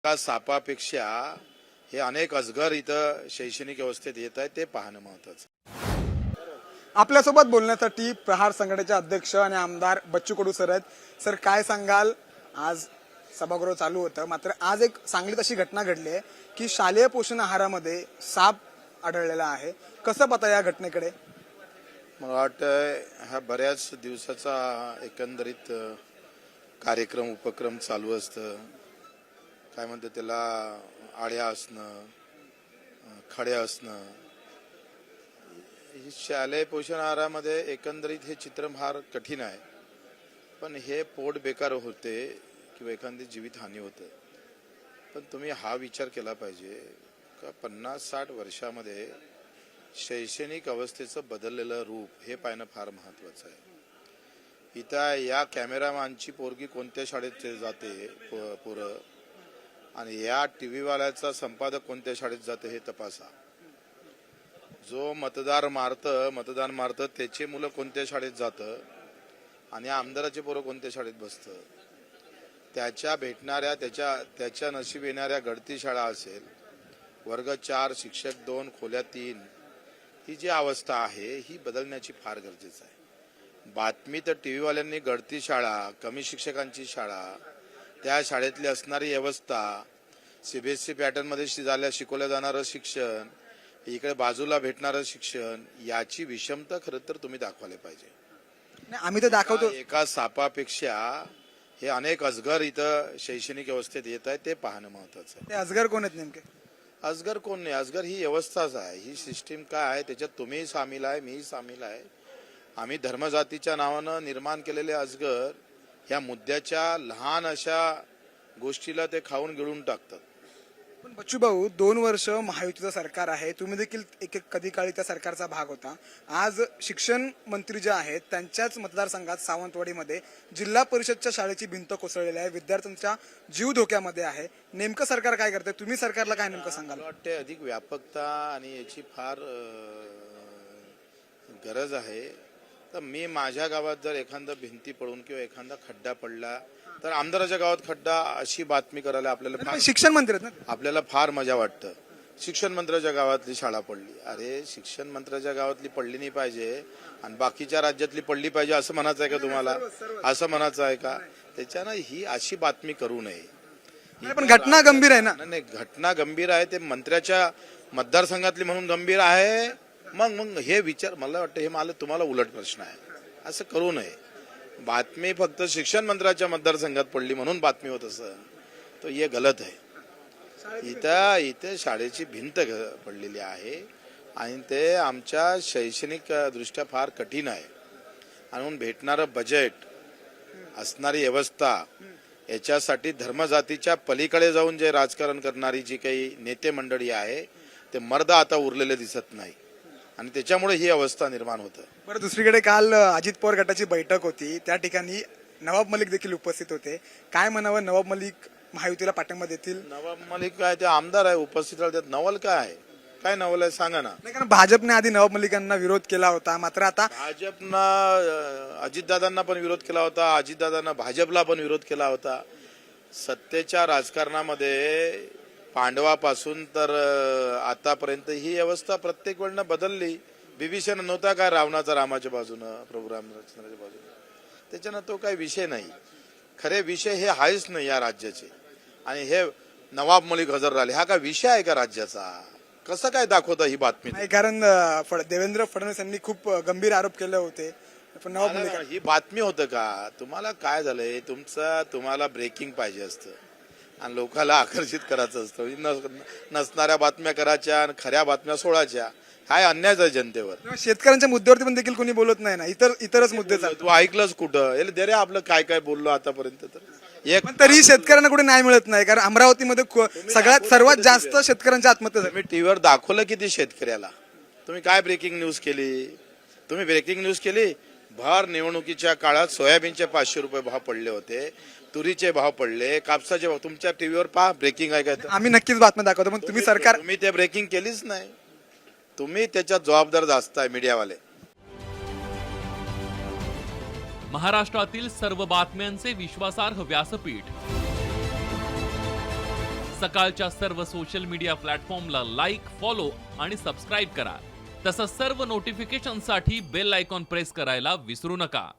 एका सापापेक्षा हे अनेक अजगर इथं शैक्षणिक व्यवस्थेत येत आहे ते पाहणं महत्वाचं. आपल्यासोबत बोलण्यासाठी प्रहार संघटनेचे अध्यक्ष आणि आमदार बच्चू कडू सर आहेत. सर, काय सांगाल? आज सभागृह चालू होतं, मात्र आज एक सांगलीत अशी घटना घडली आहे की शालेय पोषण आहारामध्ये साप आढळलेला आहे. कसं पाहता या घटनेकडे? मला वाटतं हा बऱ्याच दिवसाचा एकंदरीत कार्यक्रम उपक्रम चालू असतं. काय म्हणतात त्याला, आळ्या असणं, खड्या असणं. शालेय पोषण आहारामध्ये एकंदरीत हे चित्र फार कठीण आहे, पण हे पोट बेकार होते किंवा एखादी जीवितहानी होते. पण तुम्ही हा विचार केला पाहिजे का 50-60 वर्षामध्ये शैक्षणिक अवस्थेचं बदललेलं रूप हे पाहणं फार महत्वाचं आहे. इथं या कॅमेरामॅनची पोरगी कोणत्या शाळेत जाते पोरं, आणि या टीव्ही वाल्याचा संपादक कोणत्या शाळेत जाते हे तपासा. जो मतदान मारतं त्याचे मुलं कोणत्या शाळेत जातं आणि आमदाराचे पोरं कोणत्या शाळेत बसतं. त्याच्या भेटणाऱ्या त्याच्या नशीब येणाऱ्या गळती शाळा असेल, वर्ग 4, शिक्षक 2, खोल्या 3, ही जी अवस्था आहे ही बदलण्याची फार गरजेचं आहे. बातमी तर टीव्ही वाल्यांनी गळती शाळा, कमी शिक्षकांची शाळा, त्या शाळेतली असणारी व्यवस्था, सीबीएसई पॅटर्न मध्ये शिकवलं जाणारं शिक्षण, इकडे बाजूला भेटणारं शिक्षण, याची विषमता खरं तर तुम्ही दाखवायला पाहिजे. आम्ही तर दाखवतो. एका सापापेक्षा हे अनेक अजगर इथं शैक्षणिक व्यवस्थेत येत आहे ते पाहणं महत्वाचं आहे. ते अजगर कोण आहेत नेमके? अजगर कोण नाही, अजगर ही व्यवस्थाच आहे. ही सिस्टीम काय आहे, त्याच्यात तुम्ही सामील आहे, मीही सामील आहे. आम्ही धर्मजातीच्या नावानं निर्माण केलेले अजगर ह्या मुद्द्याच्या लहान अशा गोष्टीला ते खाऊन गिळून टाकतात. पण बच्चू भाऊ, 2 वर्ष महायुतीचं सरकार आहे, तुम्ही देखील कधी काळी त्या सरकारचा भाग होता. आज शिक्षण मंत्री जे आहेत त्यांच्याच मतदारसंघात सावंतवाडीमध्ये जिल्हा परिषदच्या शाळेची भिंत कोसळलेली आहे, विद्यार्थ्यांचा जीव धोक्यामध्ये आहे. नेमकं सरकार काय करते? तुम्ही सरकारला काय नेमकं सांगाल? मला वाटते अधिक व्यापकता आणि याची फार गरज आहे. तर मी माझ्या गावात जर एखादा भिंती पडून किंवा एखादा खड्डा पडला तर आमदाराच्या गावात खड्डा अशी बातमी करायला आपल्याला शिक्षण मंत्री आहेत ना, आपल्याला फार मजा वाटतं. शिक्षण मंत्र्याच्या गावातली शाळा पडली, अरे शिक्षण मंत्र्याच्या गावातली पडली नाही पाहिजे आणि बाकीच्या राज्यातली पडली पाहिजे असं म्हणायचं आहे का तुम्हाला? असं म्हणायचं आहे का? त्याच्यानं ही अशी बातमी करू नये. पण घटना गंभीर आहे ना. नाही, घटना गंभीर आहे, ते मंत्र्याच्या मतदारसंघातली म्हणून गंभीर आहे. मग हे विचार, मला वाटतं हे तुम्हाला उलट प्रश्न आहे. असं करू नये. बातमी फक्त शिक्षण मंत्र्याच्या मतदारसंघात पडली म्हणून बातमी होत असं, तो हे गलत आहे. इथे शाळेची भिंत पडलेली आहे आणि ते आमच्या शैक्षणिक दृष्ट्या फार कठीण आहे. आणि भेटणारं बजेट, असणारी व्यवस्था, याच्यासाठी धर्मजातीच्या पलीकडे जाऊन जे राजकारण करणारी जी काही नेते मंडळी आहे ते मर्द आता उरलेले दिसत नाही आणि त्याच्यामुळे ही अवस्था निर्माण होतं. बरं, दुसरीकडे काल अजित पवार गटाची बैठक होती, त्या ठिकाणी नवाब मलिक देखील उपस्थित होते. काय म्हणावं, नवाब मलिक महायुतीला पाठिंबा देतील? नवाब मलिक काय ते आमदार आहे, उपस्थित राहतात. नवल काय नवल आहे सांगा ना. नाही, कारण भाजपने आधी नवाब मलिकांना विरोध केला होता, मात्र आता भाजपनं अजितदादांना पण विरोध केला होता, अजितदादांना भाजपला पण विरोध केला होता. सत्तेच्या राजकारणामध्ये पांडवापासून तर आतापर्यंत ही व्यवस्था प्रत्येक वेळेला बदलली. बिभीषण नव्हता काय रावणाचा रामाच्या बाजूनं, प्रभू रामचंद्राच्या बाजूनं, त्याच्यानं तो काही विषय नाही. खरे विषय हे आहेच नाही या राज्याचे. आणि हे नवाब मलिक हजर राहिले, हा काय विषय आहे का राज्याचा? कसं काय दाखवता ही बातमी? नाही, कारण देवेंद्र फडणवीस यांनी खूप गंभीर आरोप केले होते. पण नवाब मलिक ही बातमी होतं का? तुम्हाला काय झालंय, तुम्हाला ब्रेकिंग पाहिजे असतं आणि लोकांना आकर्षित करायचं असतं. नसणाऱ्या बातम्या करायच्या आणि खऱ्या बातम्या सोडायच्या. काय अन्याय आहे जनतेवर. शेतकऱ्यांच्या मुद्द्यावरती पण देखील कोणी बोलत नाही ना, इतरच मुद्दे तू ऐकलंच कुठं? दे रे आपलं काय बोललो आतापर्यंत. तर पण तरी शेतकऱ्यांना कुठे न्याय मिळत नाही, कारण अमरावतीमध्ये सर्वात जास्त शेतकऱ्यांच्या आत्महत्या झाल्या. तुम्ही टीव्हीवर दाखवलं किती शेतकऱ्याला? तुम्ही काय ब्रेकिंग न्यूज केली? तुम्ही ब्रेकिंग न्यूज केली भर निवडणुकीच्या काळात सोयाबीनचे 500 रुपये भाव पडले होते, तुरीचे भाव पडले, कापसाचे भाव. तुमच्या टीव्हीवर पहा ब्रेकिंग आहे का? आम्ही नक्कीच बातम्या दाखवतो, पण तुम्ही ते ब्रेकिंग केलीच नाही. तुम्ही त्याच्यात जबाबदार जास्त आहे मीडियावाले. महाराष्ट्रातील सर्व बातम्यांचे विश्वासार्ह व्यासपीठ सकाळच्या सर्व सोशल मीडिया प्लॅटफॉर्मला लाईक, फॉलो आणि सबस्क्राईब करा. तसंच सर्व नोटिफिकेशनसाठी बेल आयकॉन प्रेस करायला विसरू नका.